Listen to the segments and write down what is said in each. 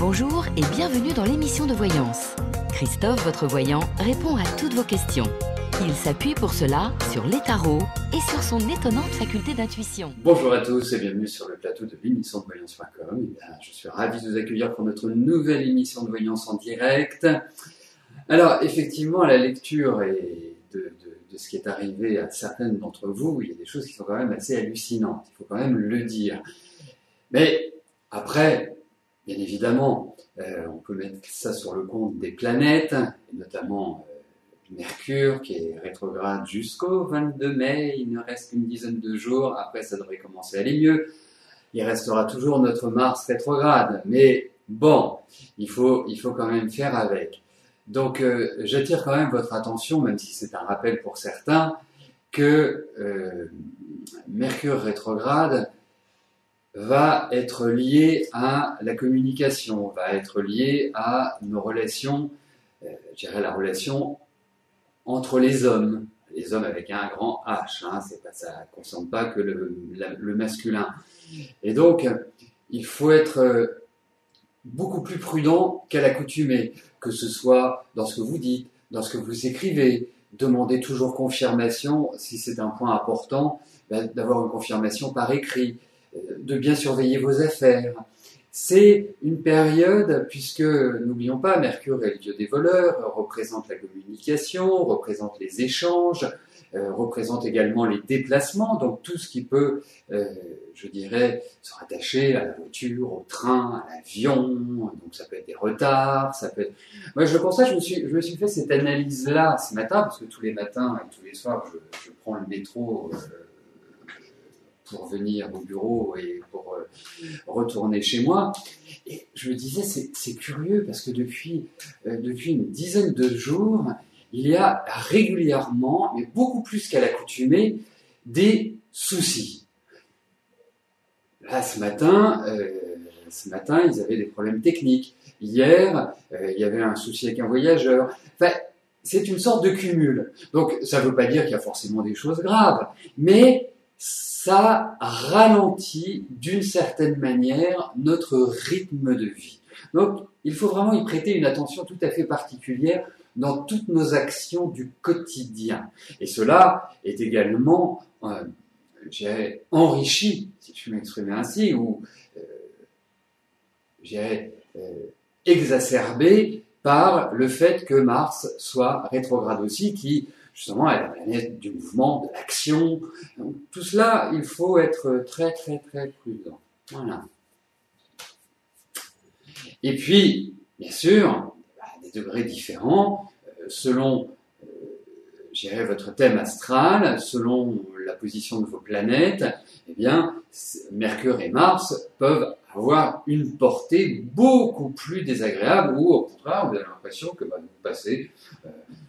Bonjour et bienvenue dans l'émission de voyance. Christophe, votre voyant, répond à toutes vos questions. Il s'appuie pour cela sur les tarots et sur son étonnante faculté d'intuition. Bonjour à tous et bienvenue sur le plateau de l'émission de voyance.com. Je suis ravi de vous accueillir pour notre nouvelle émission de voyance en direct. Alors, effectivement, à la lecture de ce qui est arrivé à certaines d'entre vous, il y a des choses qui sont quand même assez hallucinantes, il faut quand même le dire. Mais après, bien évidemment, on peut mettre ça sur le compte des planètes, et notamment Mercure qui est rétrograde jusqu'au 22 mai, il ne reste qu'une dizaine de jours, après ça devrait commencer à aller mieux. Il restera toujours notre Mars rétrograde, mais bon, il faut quand même faire avec. Donc j'attire quand même votre attention, même si c'est un rappel pour certains, que Mercure rétrograde va être lié à la communication, va être lié à nos relations, je dirais la relation entre les hommes avec un grand H, hein, ça ne concerne pas que le masculin. Et donc, il faut être beaucoup plus prudent qu'à l'accoutumée, que ce soit dans ce que vous dites, dans ce que vous écrivez. Demandez toujours confirmation, si c'est un point important, d'avoir une confirmation par écrit, de bien surveiller vos affaires. C'est une période, puisque, n'oublions pas, Mercure est le dieu des voleurs, représente la communication, représente les échanges, représente également les déplacements, donc tout ce qui peut, je dirais, se rattacher à la voiture, au train, à l'avion, donc ça peut être des retards, ça peut être... Moi, je constate, je me suis fait cette analyse-là ce matin, parce que tous les matins et tous les soirs, je prends le métro pour venir au bureau et pour retourner chez moi. Et je me disais, c'est curieux parce que depuis une dizaine de jours, il y a régulièrement, mais beaucoup plus qu'à l'accoutumée, des soucis. Là, ce matin, ils avaient des problèmes techniques. Hier, il y avait un souci avec un voyageur. Enfin, c'est une sorte de cumul. Donc, ça ne veut pas dire qu'il y a forcément des choses graves, mais ça ralentit d'une certaine manière notre rythme de vie. Donc, il faut vraiment y prêter une attention tout à fait particulière dans toutes nos actions du quotidien. Et cela est également, enrichi, si je puis m'exprimer ainsi, ou exacerbé par le fait que Mars soit rétrograde aussi, qui justement est la planète du mouvement, de l'action. Donc, tout cela, il faut être très très très prudent. Voilà. Et puis, bien sûr, à des degrés différents, selon votre thème astral, selon la position de vos planètes, eh bien, Mercure et Mars peuvent avoir une portée beaucoup plus désagréable, ou au contraire, vous avez l'impression que vous passez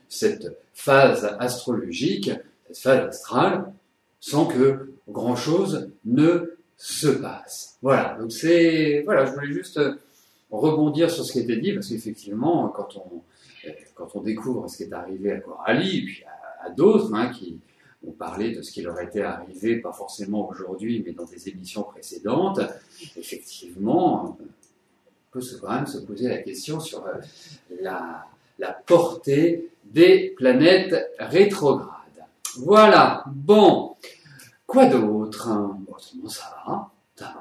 cette phase astrologique, cette phase astrale, sans que grand-chose ne se passe. Voilà, donc je voulais juste rebondir sur ce qui a été dit, parce qu'effectivement, quand on découvre ce qui est arrivé à Coralie, et puis à d'autres qui ont parlé de ce qui leur était arrivé, pas forcément aujourd'hui, mais dans des émissions précédentes, effectivement, on peut quand même se poser la question sur la portée des planètes rétrogrades. Voilà, bon, quoi d'autre? Autrement, ça va,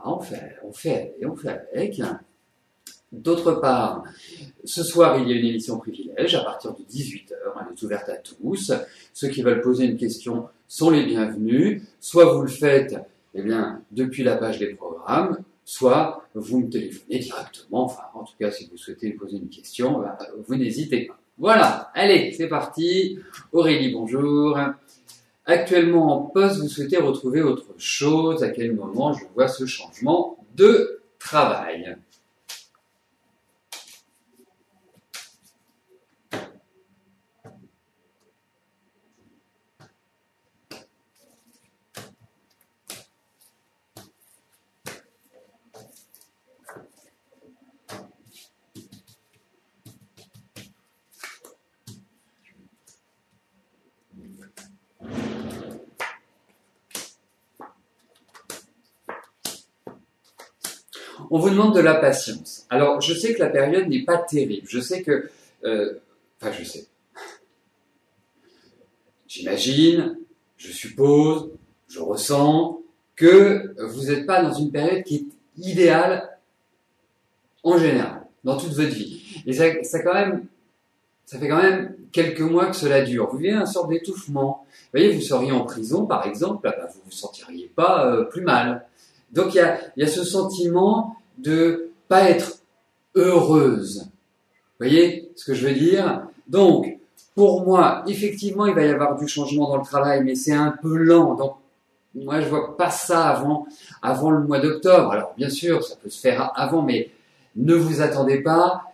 on fait avec. D'autre part, ce soir, il y a une émission privilège à partir de 18h, elle est ouverte à tous. Ceux qui veulent poser une question sont les bienvenus. Soit vous le faites depuis la page des programmes, soit vous me téléphonez directement. Enfin, en tout cas, si vous souhaitez me poser une question, vous n'hésitez pas. Voilà, allez, c'est parti. Aurélie, bonjour. Actuellement en poste, vous souhaitez retrouver autre chose. À quel moment je vois ce changement de travail? On vous demande de la patience. Alors, je sais que la période n'est pas terrible. Je sais que... je sais. J'imagine, je suppose, je ressens que vous n'êtes pas dans une période qui est idéale en général, dans toute votre vie. Et ça fait quand même quelques mois que cela dure. Vous vivez une sorte d'étouffement. Vous voyez, vous seriez en prison, par exemple, vous vous sentiriez pas plus mal. Donc il y a ce sentiment de pas être heureuse. Vous voyez ce que je veux dire? Donc, pour moi, effectivement, il va y avoir du changement dans le travail, mais c'est un peu lent. Donc, moi, je vois pas ça avant le mois d'octobre. Alors, bien sûr, ça peut se faire avant, mais ne vous attendez pas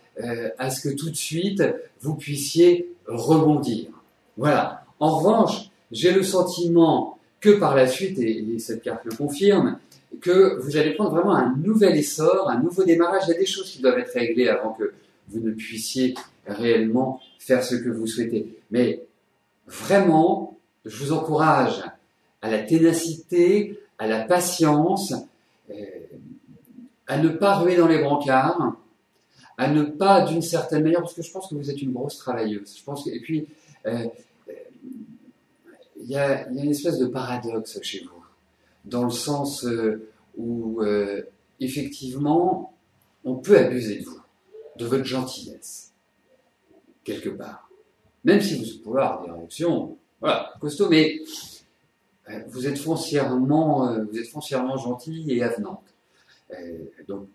à ce que tout de suite, vous puissiez rebondir. Voilà. En revanche, j'ai le sentiment que par la suite, et cette carte le confirme, que vous allez prendre vraiment un nouvel essor, un nouveau démarrage. Il y a des choses qui doivent être réglées avant que vous ne puissiez réellement faire ce que vous souhaitez. Mais vraiment, je vous encourage à la ténacité, à la patience, à ne pas ruer dans les brancards, à ne pas d'une certaine manière, parce que je pense que vous êtes une grosse travailleuse. Et puis, il y a une espèce de paradoxe chez vous, dans le sens où, effectivement, on peut abuser de vous, de votre gentillesse, quelque part. Même si vous pouvez avoir des réactions, voilà, costauds, mais vous êtes foncièrement gentil et avenante. Donc,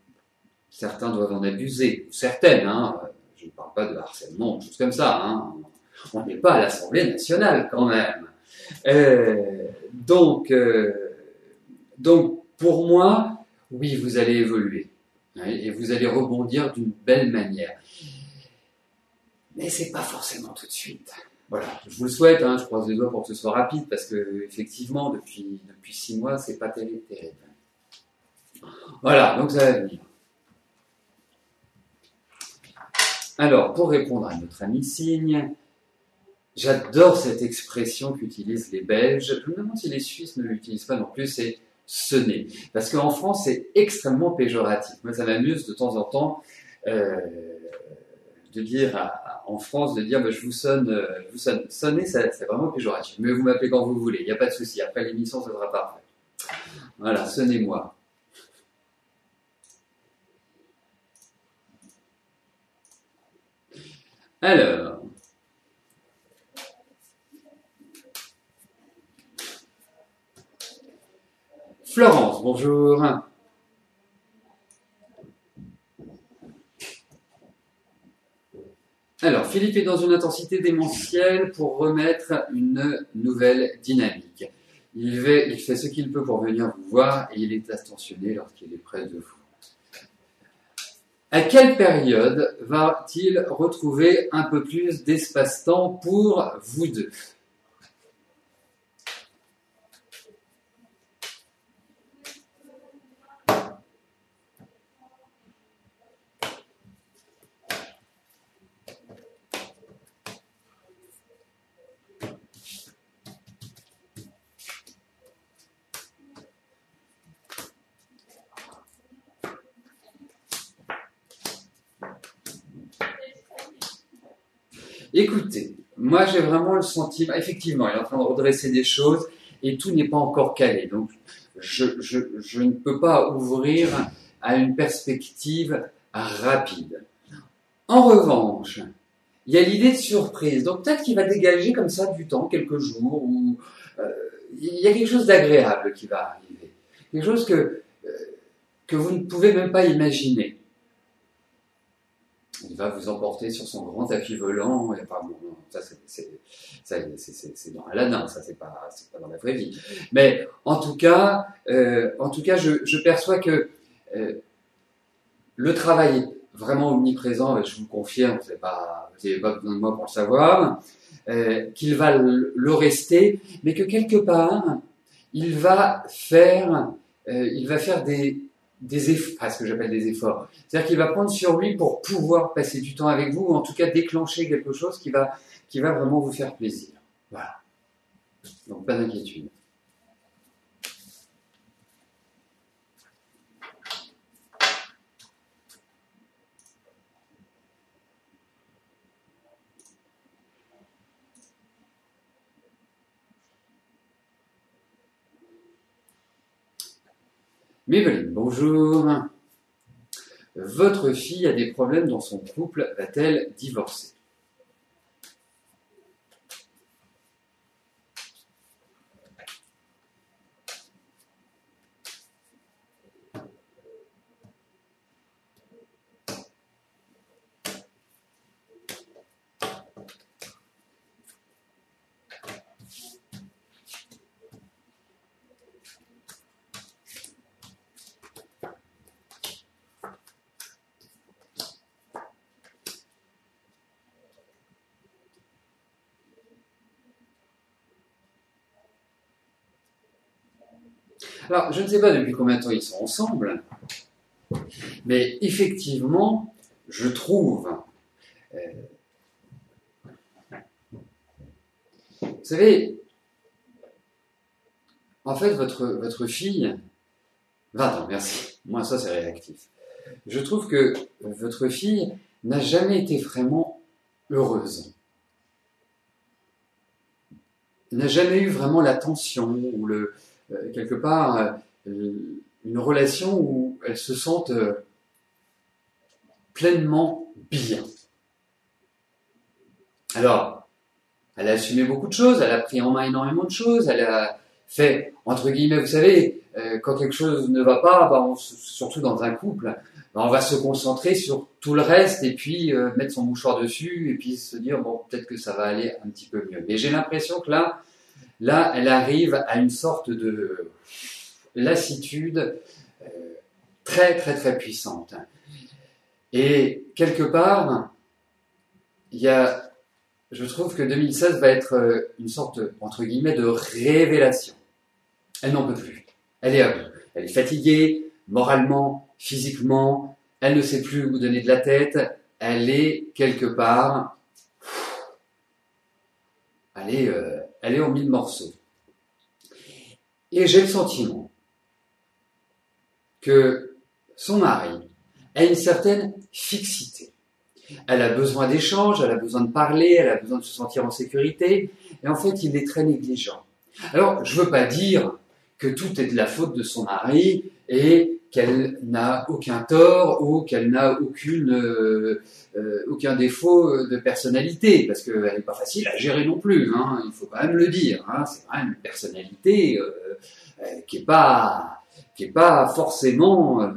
certains doivent en abuser, ou certaines, hein, je ne parle pas de harcèlement, choses comme ça, hein. On n'est pas à l'Assemblée nationale quand même. Donc, pour moi, oui, vous allez évoluer, hein, et vous allez rebondir d'une belle manière. Mais c'est pas forcément tout de suite. Voilà, je vous le souhaite, hein, je croise les doigts pour que ce soit rapide, parce que effectivement, depuis 6 mois, c'est pas terrible. Voilà, donc ça va venir. Alors, pour répondre à notre ami Cygne, j'adore cette expression qu'utilisent les Belges. Je me demande si les Suisses ne l'utilisent pas non plus, c'est sonner. Parce qu'en France, c'est extrêmement péjoratif. Moi, ça m'amuse de temps en temps de dire en France, de dire je vous sonne. Sonner, c'est vraiment péjoratif. Mais vous m'appelez quand vous voulez, il n'y a pas de souci. Après l'émission, ça sera parfait. Voilà, sonnez-moi. Alors, Florence, bonjour. Alors, Philippe est dans une intensité démentielle pour remettre une nouvelle dynamique. Il fait ce qu'il peut pour venir vous voir et il est attentionné lorsqu'il est près de vous. À quelle période va-t-il retrouver un peu plus d'espace-temps pour vous deux ? Écoutez, moi j'ai vraiment le sentiment, effectivement, il est en train de redresser des choses et tout n'est pas encore calé. Donc je ne peux pas ouvrir à une perspective rapide. En revanche, il y a l'idée de surprise. Donc peut-être qu'il va dégager comme ça du temps, quelques jours, où il y a quelque chose d'agréable qui va arriver. Quelque chose que vous ne pouvez même pas imaginer. Il va vous emporter sur son grand tapis volant. Et enfin, bon, ça c'est dans Aladdin, ça c'est pas dans la vraie vie. Mais en tout cas, je perçois que le travail est vraiment omniprésent. Et je vous confirme, vous n'avez pas besoin de moi pour le savoir. Qu'il va le rester, mais que quelque part, il va faire des efforts, ce que j'appelle des efforts. C'est-à-dire qu'il va prendre sur lui pour pouvoir passer du temps avec vous, ou en tout cas déclencher quelque chose qui va vraiment vous faire plaisir. Voilà. Donc pas d'inquiétude. Méveline, bonjour. Votre fille a des problèmes dans son couple, va-t-elle divorcer? Alors, je ne sais pas depuis combien de temps ils sont ensemble, mais effectivement, je trouve... vous savez, en fait, votre fille... 20 ans, merci. Moi, ça, c'est réactif. Je trouve que votre fille n'a jamais été vraiment heureuse. Elle n'a jamais eu vraiment l'attention ou quelque part une relation où elle se sente pleinement bien. Alors, elle a assumé beaucoup de choses, elle a pris en main énormément de choses, elle a fait, entre guillemets, vous savez, quand quelque chose ne va pas, surtout dans un couple, on va se concentrer sur tout le reste et puis mettre son mouchoir dessus et puis se dire, bon, peut-être que ça va aller un petit peu mieux. Mais j'ai l'impression que là, elle arrive à une sorte de lassitude très, très, très puissante. Et quelque part, je trouve que 2016 va être une sorte, entre guillemets, de révélation. Elle n'en peut plus. Elle est à bout. Elle est fatiguée, moralement, physiquement. Elle ne sait plus où donner de la tête. Elle est quelque part... Elle est en mille morceaux. Et j'ai le sentiment que son mari a une certaine fixité. Elle a besoin d'échanges, elle a besoin de parler, elle a besoin de se sentir en sécurité, et en fait, il est très négligent. Alors, je ne veux pas dire que tout est de la faute de son mari et qu'elle n'a aucun tort ou qu'elle n'a aucun défaut de personnalité, parce qu'elle n'est pas facile à gérer non plus, hein, il faut quand même le dire. Hein, c'est quand même une personnalité qui est pas forcément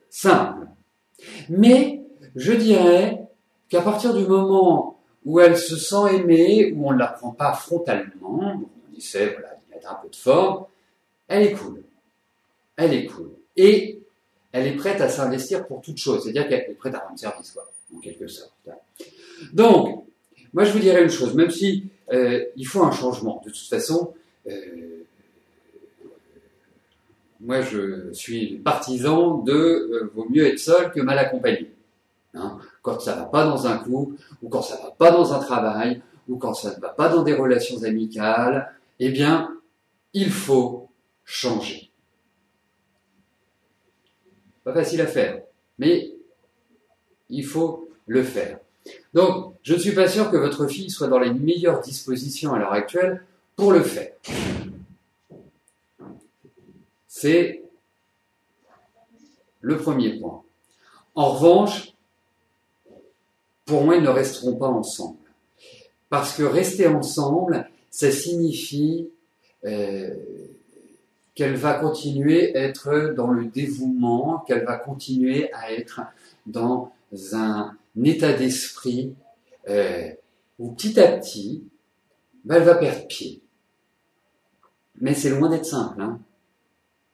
simple. Mais je dirais qu'à partir du moment où elle se sent aimée, où on ne la prend pas frontalement, on essaie d'y mettre un peu de forme, elle est cool. Elle est cool. Et elle est prête à s'investir pour toute chose. C'est-à-dire qu'elle est prête à rendre service, quoi, en quelque sorte. Donc, moi je vous dirais une chose, même si il faut un changement. De toute façon, moi je suis partisan de vaut mieux être seul que mal accompagné. Hein, quand ça ne va pas dans un couple, ou quand ça ne va pas dans un travail, ou quand ça ne va pas dans des relations amicales, eh bien, il faut changer. Pas facile à faire, mais il faut le faire. Donc, je ne suis pas sûr que votre fille soit dans les meilleures dispositions à l'heure actuelle pour le faire. C'est le premier point. En revanche, pour moi, ils ne resteront pas ensemble. Parce que rester ensemble, ça signifie qu'elle va continuer à être dans le dévouement, qu'elle va continuer à être dans un état d'esprit où petit à petit, elle va perdre pied. Mais c'est loin d'être simple. Hein.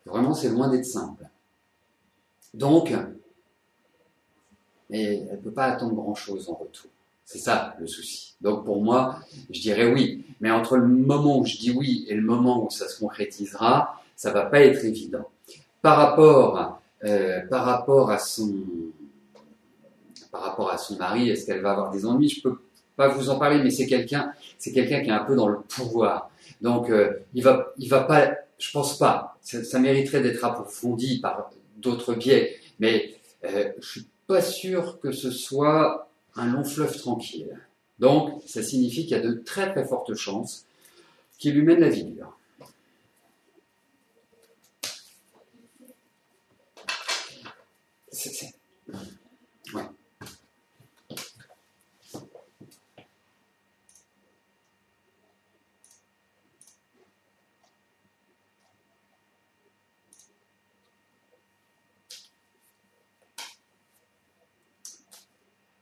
Vraiment, c'est loin d'être simple. Donc, mais elle ne peut pas attendre grand-chose en retour. C'est ça le souci. Donc pour moi, je dirais oui. Mais entre le moment où je dis oui et le moment où ça se concrétisera, ça va pas être évident. Par rapport à son mari, est-ce qu'elle va avoir des ennuis? Je peux pas vous en parler, mais c'est quelqu'un qui est un peu dans le pouvoir. Donc il va pas, je pense pas. Ça mériterait d'être approfondi par d'autres biais, mais je suis pas sûr que ce soit un long fleuve tranquille. Donc, ça signifie qu'il y a de très très fortes chances qu'il lui mène la vie dure.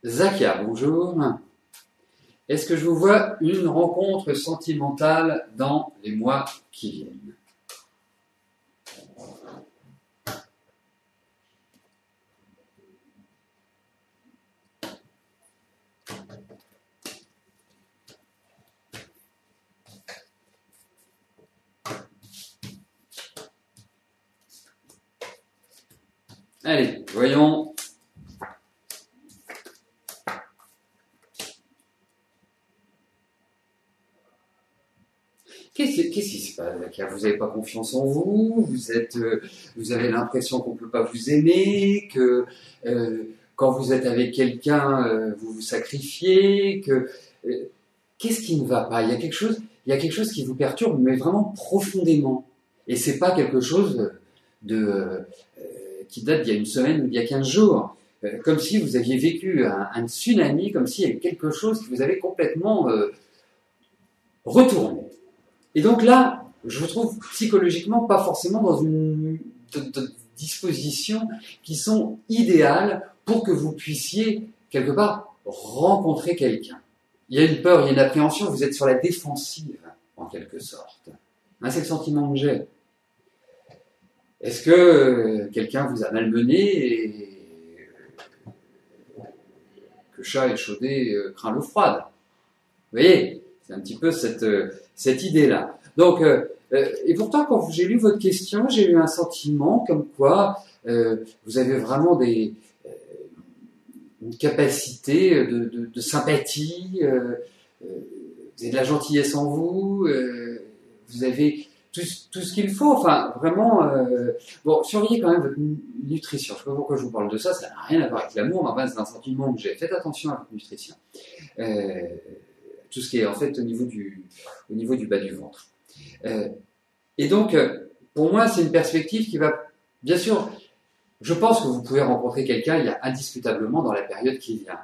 Zakia, bonjour. Est-ce que je vous vois une rencontre sentimentale dans les mois qui viennent? Allez, voyons. Qu'est-ce qui se passe, Zakia? Vous n'avez pas confiance en vous, vous avez l'impression qu'on ne peut pas vous aimer, que quand vous êtes avec quelqu'un, vous vous sacrifiez, qu'est-ce qui ne va pas? Il y a quelque chose qui vous perturbe, mais vraiment profondément. Et c'est pas quelque chose qui date d'il y a une semaine ou d'il y a 15 jours. Comme si vous aviez vécu un tsunami, comme s'il y avait quelque chose qui vous avait complètement retourné. Et donc là, je vous trouve psychologiquement pas forcément dans une disposition qui sont idéales pour que vous puissiez, quelque part, rencontrer quelqu'un. Il y a une peur, il y a une appréhension, vous êtes sur la défensive, en quelque sorte. Hein, c'est le sentiment que j'ai. Est-ce que quelqu'un vous a malmené et que chat échaudé craint l'eau froide? Vous voyez, c'est un petit peu cette idée-là. Donc, et pourtant, quand j'ai lu votre question, j'ai eu un sentiment comme quoi vous avez vraiment une capacité de sympathie, vous avez de la gentillesse en vous, vous avez tout ce qu'il faut. Enfin, vraiment, bon, surveillez quand même votre nutrition. Je ne sais pas pourquoi je vous parle de ça, ça n'a rien à voir avec l'amour, mais enfin, c'est un sentiment que j'ai. Faites attention à votre nutrition. Tout ce qui est en fait au niveau du bas du ventre. Et donc, pour moi, c'est une perspective qui va, bien sûr, je pense que vous pouvez rencontrer quelqu'un, il y a indiscutablement dans la période qui vient.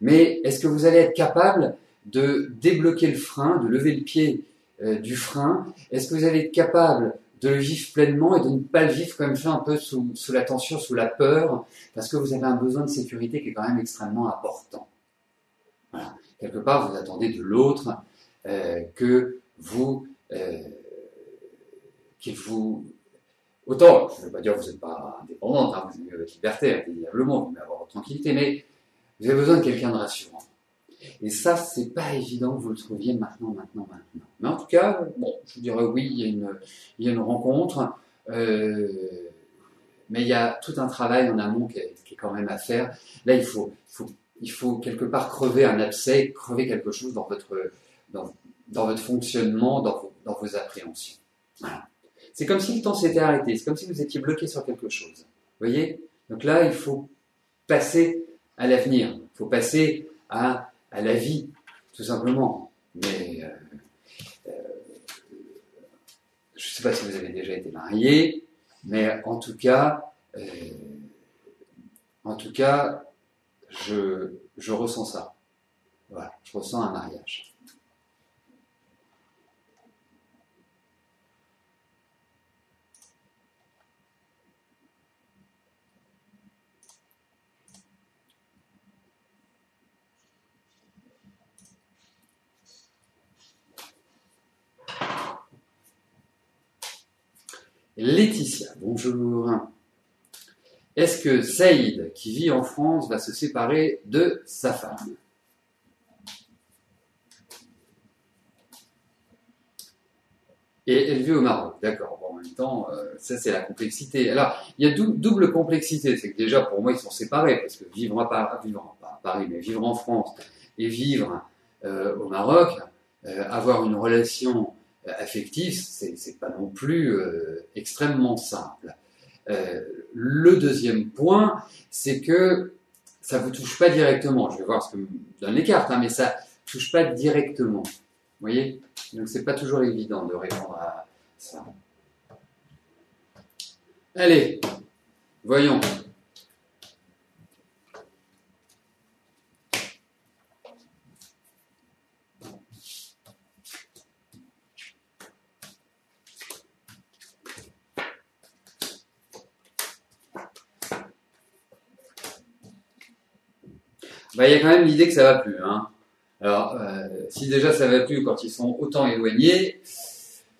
Mais est-ce que vous allez être capable de débloquer le frein, de lever le pied du frein? Est-ce que vous allez être capable de le vivre pleinement et de ne pas le vivre comme ça un peu sous la tension, sous la peur, parce que vous avez un besoin de sécurité qui est quand même extrêmement important. Voilà. Quelque part, vous attendez de l'autre qu'il vous... Autant, je ne veux pas dire que vous n'êtes pas indépendante, hein, vous avez votre liberté, indéniablement, vous devez avoir votre tranquillité, mais vous avez besoin de quelqu'un de rassurant. Et ça, c'est pas évident que vous le trouviez maintenant. Mais en tout cas, bon, je vous dirais oui, il y a une rencontre, mais il y a tout un travail en amont qui est quand même à faire. Là, il faut quelque part crever un abcès, crever quelque chose dans votre fonctionnement, dans vos appréhensions. Voilà. C'est comme si le temps s'était arrêté, c'est comme si vous étiez bloqué sur quelque chose. Vous voyez? Donc là, il faut passer à l'avenir, il faut passer à la vie, tout simplement. Mais je ne sais pas si vous avez déjà été marié, mais en tout cas, je ressens ça. Voilà, je ressens un mariage. Laetitia, bonjour. Est-ce que Saïd, qui vit en France, va se séparer de sa femme? Et elle vit au Maroc, d'accord. Bon, en même temps, ça c'est la complexité. Alors, il y a double complexité. C'est que déjà, pour moi, ils sont séparés, parce que vivre pas à Paris, mais vivre en France et vivre au Maroc, avoir une relation affective, c'est pas non plus extrêmement simple. Le deuxième point, c'est que ça vous touche pas directement. Je vais voir ce que me donnent les cartes, hein, mais ça touche pas directement. Vous voyez? Donc c'est pas toujours évident de répondre à ça. Allez, voyons. bah, il y a quand même l'idée que ça va plus. Hein. Alors, si déjà ça va plus quand ils sont autant éloignés,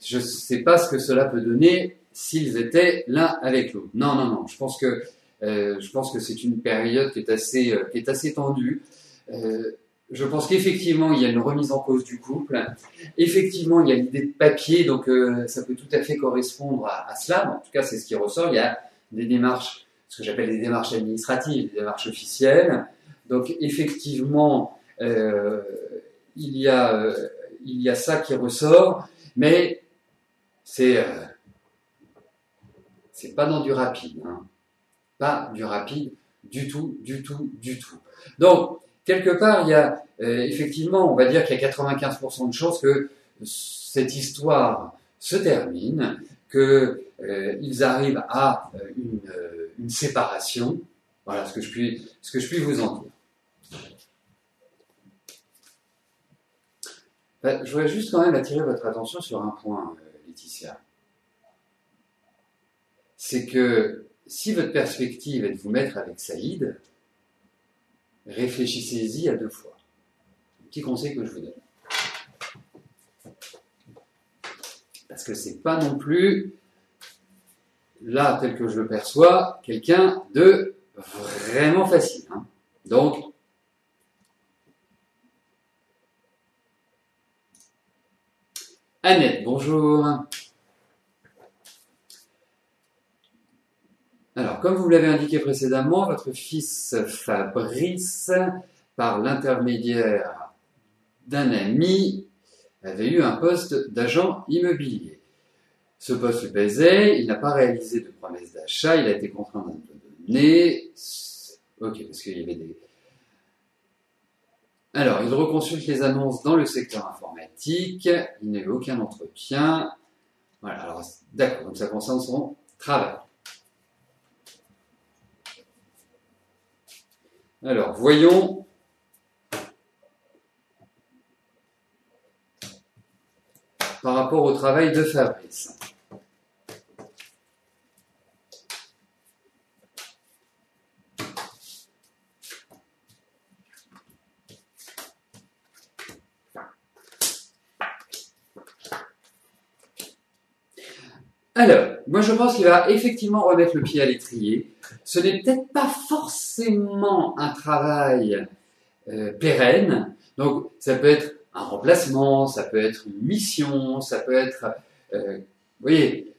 je ne sais pas ce que cela peut donner s'ils étaient l'un avec l'autre. Non, non, non. Je pense que c'est une période qui est assez tendue. Je pense qu'effectivement, il y a une remise en cause du couple. Effectivement, il y a l'idée de papier, donc ça peut tout à fait correspondre à cela. En tout cas, c'est ce qui ressort. Il y a des démarches, ce que j'appelle des démarches administratives, des démarches officielles. Donc, effectivement, il y a ça qui ressort, mais c'est pas dans du rapide, hein. Pas du rapide du tout, du tout, du tout. Donc, quelque part, il y a effectivement, on va dire qu'il y a 95% de chances que cette histoire se termine, qu'ils arrivent à une séparation. Voilà ce que je puis vous en dire. Je voudrais juste quand même attirer votre attention sur un point, Laetitia. C'est que si votre perspective est de vous mettre avec Saïd, réfléchissez-y à 2 fois. Petit conseil que je vous donne. Parce que c'est pas non plus, là, tel que je le perçois, quelqu'un de vraiment facile. Hein. Donc, Annette, bonjour. Alors, comme vous l'avez indiqué précédemment, votre fils Fabrice, par l'intermédiaire d'un ami, avait eu un poste d'agent immobilier. Ce poste lui plaisait, il n'a pas réalisé de promesse d'achat, il a été contraint d'un peu donner. Ok, parce qu'il y avait des... Alors, il reconsulte les annonces dans le secteur informatique, il n'a eu aucun entretien. Voilà, alors, d'accord, donc ça concerne son travail. Alors, voyons. Par rapport au travail de Fabrice. Alors, moi je pense qu'il va effectivement remettre le pied à l'étrier. Ce n'est peut-être pas forcément un travail pérenne. Donc, ça peut être un remplacement, ça peut être une mission, ça peut être, vous voyez,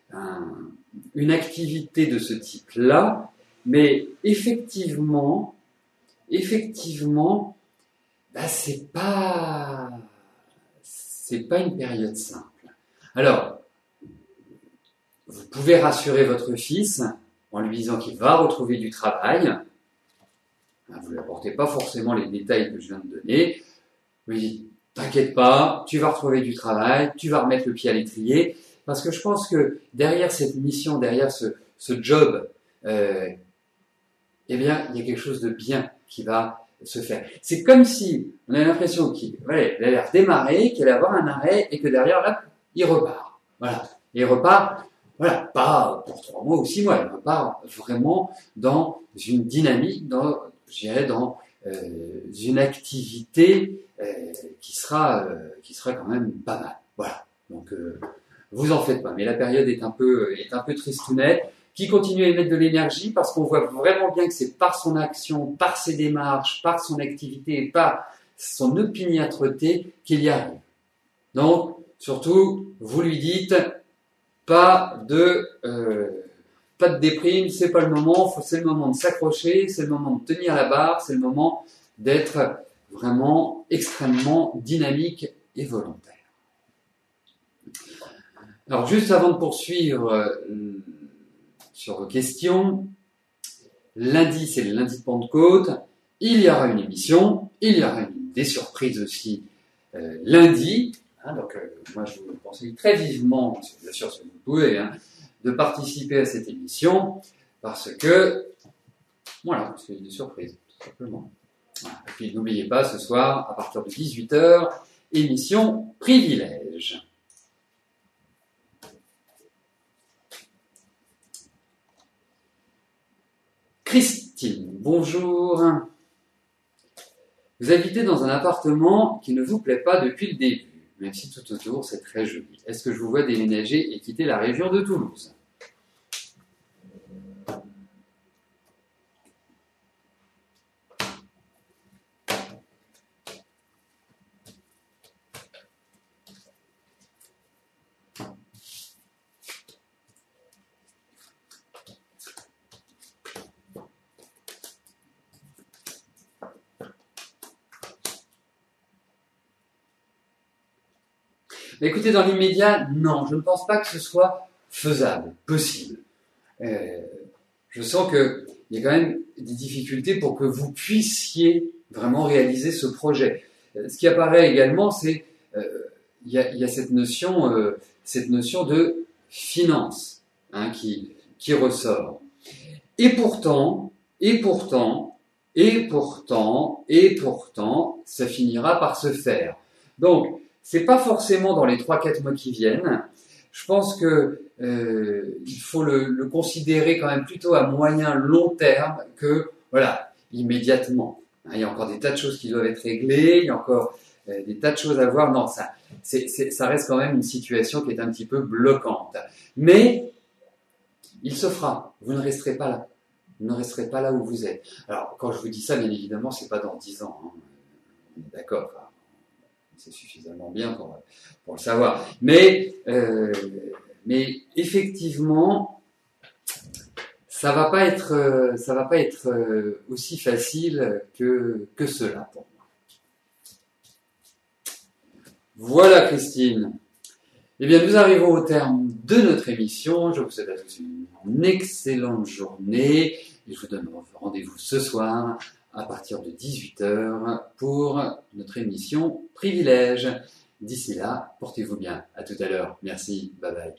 une activité de ce type-là. Mais effectivement, bah, c'est pas une période simple. Alors, vous pouvez rassurer votre fils en lui disant qu'il va retrouver du travail. Vous ne lui apportez pas forcément les détails que je viens de donner. Oui, t'inquiète pas, tu vas retrouver du travail, tu vas remettre le pied à l'étrier. Parce que je pense que derrière cette mission, derrière ce job, eh bien, il y a quelque chose de bien qui va se faire. C'est comme si on a l'impression qu'il a l'air démarré, qu'il allait avoir un arrêt et que derrière, là, il repart. Voilà. Et il repart. Voilà, pas pour 3 mois ou 6 mois, il repart vraiment dans une dynamique, dans une activité qui sera quand même pas mal. Voilà. Donc vous en faites pas. Mais la période est un peu tristounette, qui continue à émettre de l'énergie parce qu'on voit vraiment bien que c'est par son action, par ses démarches, par son activité et par son opiniâtreté qu'il y arrive. Donc surtout, vous lui dites pas de déprime, c'est pas le moment, c'est le moment de s'accrocher, c'est le moment de tenir la barre, c'est le moment d'être vraiment extrêmement dynamique et volontaire. Alors juste avant de poursuivre sur vos questions, lundi c'est le lundi de Pentecôte, il y aura une émission, il y aura des surprises aussi lundi. Donc, moi, je vous conseille très vivement, bien sûr, si vous pouvez, de participer à cette émission, parce que, voilà, parce qu'il y a des surprises, tout simplement. Voilà. Et puis, n'oubliez pas, ce soir, à partir de 18h, émission Privilège. Christine, bonjour. Vous habitez dans un appartement qui ne vous plaît pas depuis le début, même si tout autour c'est très joli. Est-ce que je vous vois déménager et quitter la région de Toulouse? Mais écoutez, dans l'immédiat, non, je ne pense pas que ce soit faisable, possible. Je sens qu'il y a quand même des difficultés pour que vous puissiez vraiment réaliser ce projet. Ce qui apparaît également, c'est il y a cette notion de finance hein, qui ressort. Et pourtant, ça finira par se faire. Donc, c'est pas forcément dans les 3-4 mois qui viennent. Je pense que il faut le considérer quand même plutôt à moyen long terme que voilà immédiatement. Il y a encore des tas de choses qui doivent être réglées, il y a encore des tas de choses à voir. Non, ça reste quand même une situation qui est un petit peu bloquante. Mais il se fera. Vous ne resterez pas là. Vous ne resterez pas là où vous êtes. Alors, quand je vous dis ça, bien évidemment, c'est pas dans 10 ans. Hein. On est d'accord. Enfin, c'est suffisamment bien pour le savoir. Mais effectivement, ça va pas être aussi facile que cela pour moi. Voilà, Christine. Eh bien, nous arrivons au terme de notre émission. Je vous souhaite à tous une excellente journée et je vous donne rendez-vous ce soir à partir de 18h pour notre émission Privilège. D'ici là, portez-vous bien. À tout à l'heure. Merci. Bye bye.